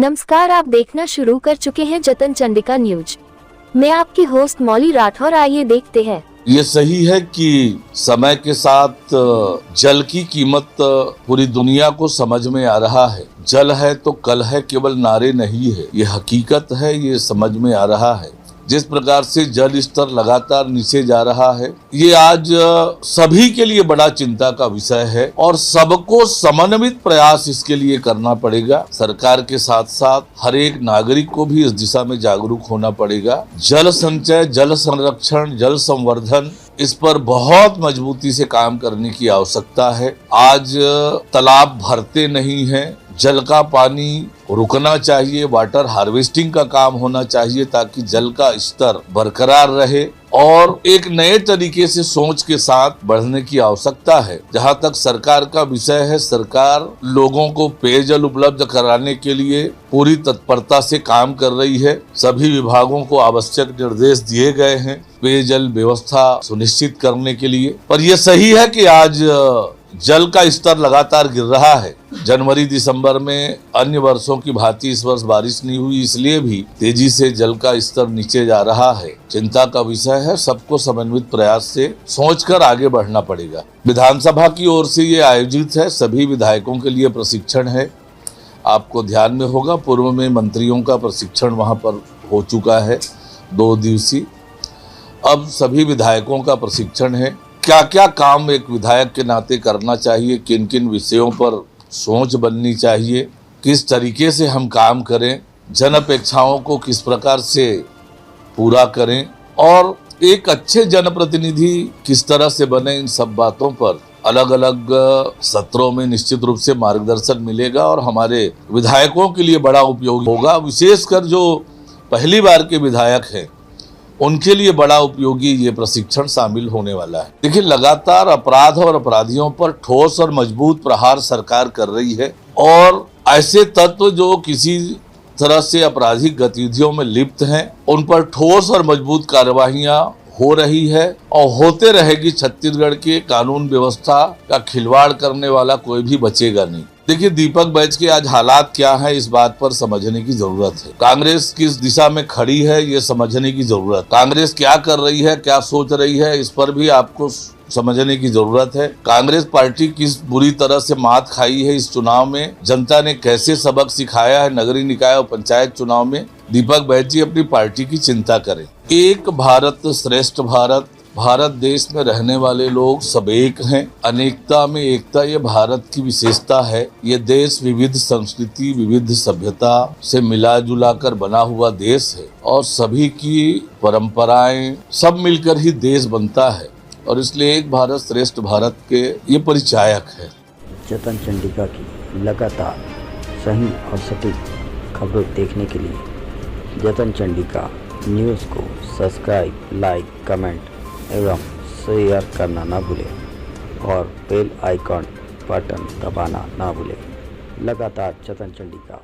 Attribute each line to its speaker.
Speaker 1: नमस्कार, आप देखना शुरू कर चुके हैं जतन चंडिका न्यूज। मैं आपकी होस्ट मौली राठौर। आइए देखते हैं।
Speaker 2: ये सही है कि समय के साथ जल की कीमत पूरी दुनिया को समझ में आ रहा है। जल है तो कल है, केवल नारे नहीं है, ये हकीकत है, ये समझ में आ रहा है। जिस प्रकार से जल स्तर लगातार नीचे जा रहा है, ये आज सभी के लिए बड़ा चिंता का विषय है और सबको समन्वित प्रयास इसके लिए करना पड़ेगा। सरकार के साथ साथ हर एक नागरिक को भी इस दिशा में जागरूक होना पड़ेगा। जल संचय, जल संरक्षण, जल संवर्धन, इस पर बहुत मजबूती से काम करने की आवश्यकता है। आज तालाब भरते नहीं हैं, जल का पानी रुकना चाहिए, वाटर हार्वेस्टिंग का काम होना चाहिए ताकि जल का स्तर बरकरार रहे और एक नए तरीके से सोच के साथ बढ़ने की आवश्यकता है। जहाँ तक सरकार का विषय है, सरकार लोगों को पेयजल उपलब्ध कराने के लिए पूरी तत्परता से काम कर रही है। सभी विभागों को आवश्यक निर्देश दिए गए हैं पेयजल व्यवस्था सुनिश्चित करने के लिए। पर यह सही है कि आज जल का स्तर लगातार गिर रहा है। जनवरी दिसंबर में अन्य वर्षों की भांति इस वर्ष बारिश नहीं हुई, इसलिए भी तेजी से जल का स्तर नीचे जा रहा है। चिंता का विषय है। सबको समन्वित प्रयास से सोचकर आगे बढ़ना पड़ेगा। विधानसभा की ओर से ये आयोजित है, सभी विधायकों के लिए प्रशिक्षण है। आपको ध्यान में होगा, पूर्व में मंत्रियों का प्रशिक्षण वहां पर हो चुका है 2 दिवसीय। अब सभी विधायकों का प्रशिक्षण है। क्या क्या काम एक विधायक के नाते करना चाहिए, किन किन विषयों पर सोच बननी चाहिए, किस तरीके से हम काम करें, जन अपेक्षाओं को किस प्रकार से पूरा करें और एक अच्छे जनप्रतिनिधि किस तरह से बने, इन सब बातों पर अलग अलग सत्रों में निश्चित रूप से मार्गदर्शन मिलेगा और हमारे विधायकों के लिए बड़ा उपयोगी होगा। विशेषकर जो पहली बार के विधायक हैं उनके लिए बड़ा उपयोगी ये प्रशिक्षण शामिल होने वाला है। देखिए, लगातार अपराध और अपराधियों पर ठोस और मजबूत प्रहार सरकार कर रही है और ऐसे तत्व जो किसी तरह से आपराधिक गतिविधियों में लिप्त हैं उन पर ठोस और मजबूत कार्यवाहियां हो रही है और होते रहेगी। छत्तीसगढ़ के कानून व्यवस्था का खिलवाड़ करने वाला कोई भी बचेगा नहीं। देखिए, दीपक बैच के आज हालात क्या है, इस बात पर समझने की जरूरत है। कांग्रेस किस दिशा में खड़ी है, ये समझने की जरूरत। कांग्रेस क्या कर रही है, क्या सोच रही है, इस पर भी आपको समझने की जरूरत है। कांग्रेस पार्टी किस बुरी तरह से मात खाई है इस चुनाव में, जनता ने कैसे सबक सिखाया है नगरीय निकाय और पंचायत चुनाव में। दीपक बैच जी अपनी पार्टी की चिंता करें। एक भारत श्रेष्ठ भारत, भारत देश में रहने वाले लोग सब एक हैं, अनेकता में एकता, ये भारत की विशेषता है। ये देश विविध संस्कृति, विविध सभ्यता से मिला जुला कर बना हुआ देश है और सभी की परंपराएं सब मिलकर ही देश बनता है और इसलिए एक भारत श्रेष्ठ भारत के ये परिचायक है।
Speaker 3: जतन चंडिका की लगातार सही और सटीक खबरें देखने के लिए जतन चंडिका न्यूज़ को सब्सक्राइब, लाइक, कमेंट एवं शेयर करना ना भूलें और बेल आइकॉन बटन दबाना ना भूलें। लगातार जतन चंडिका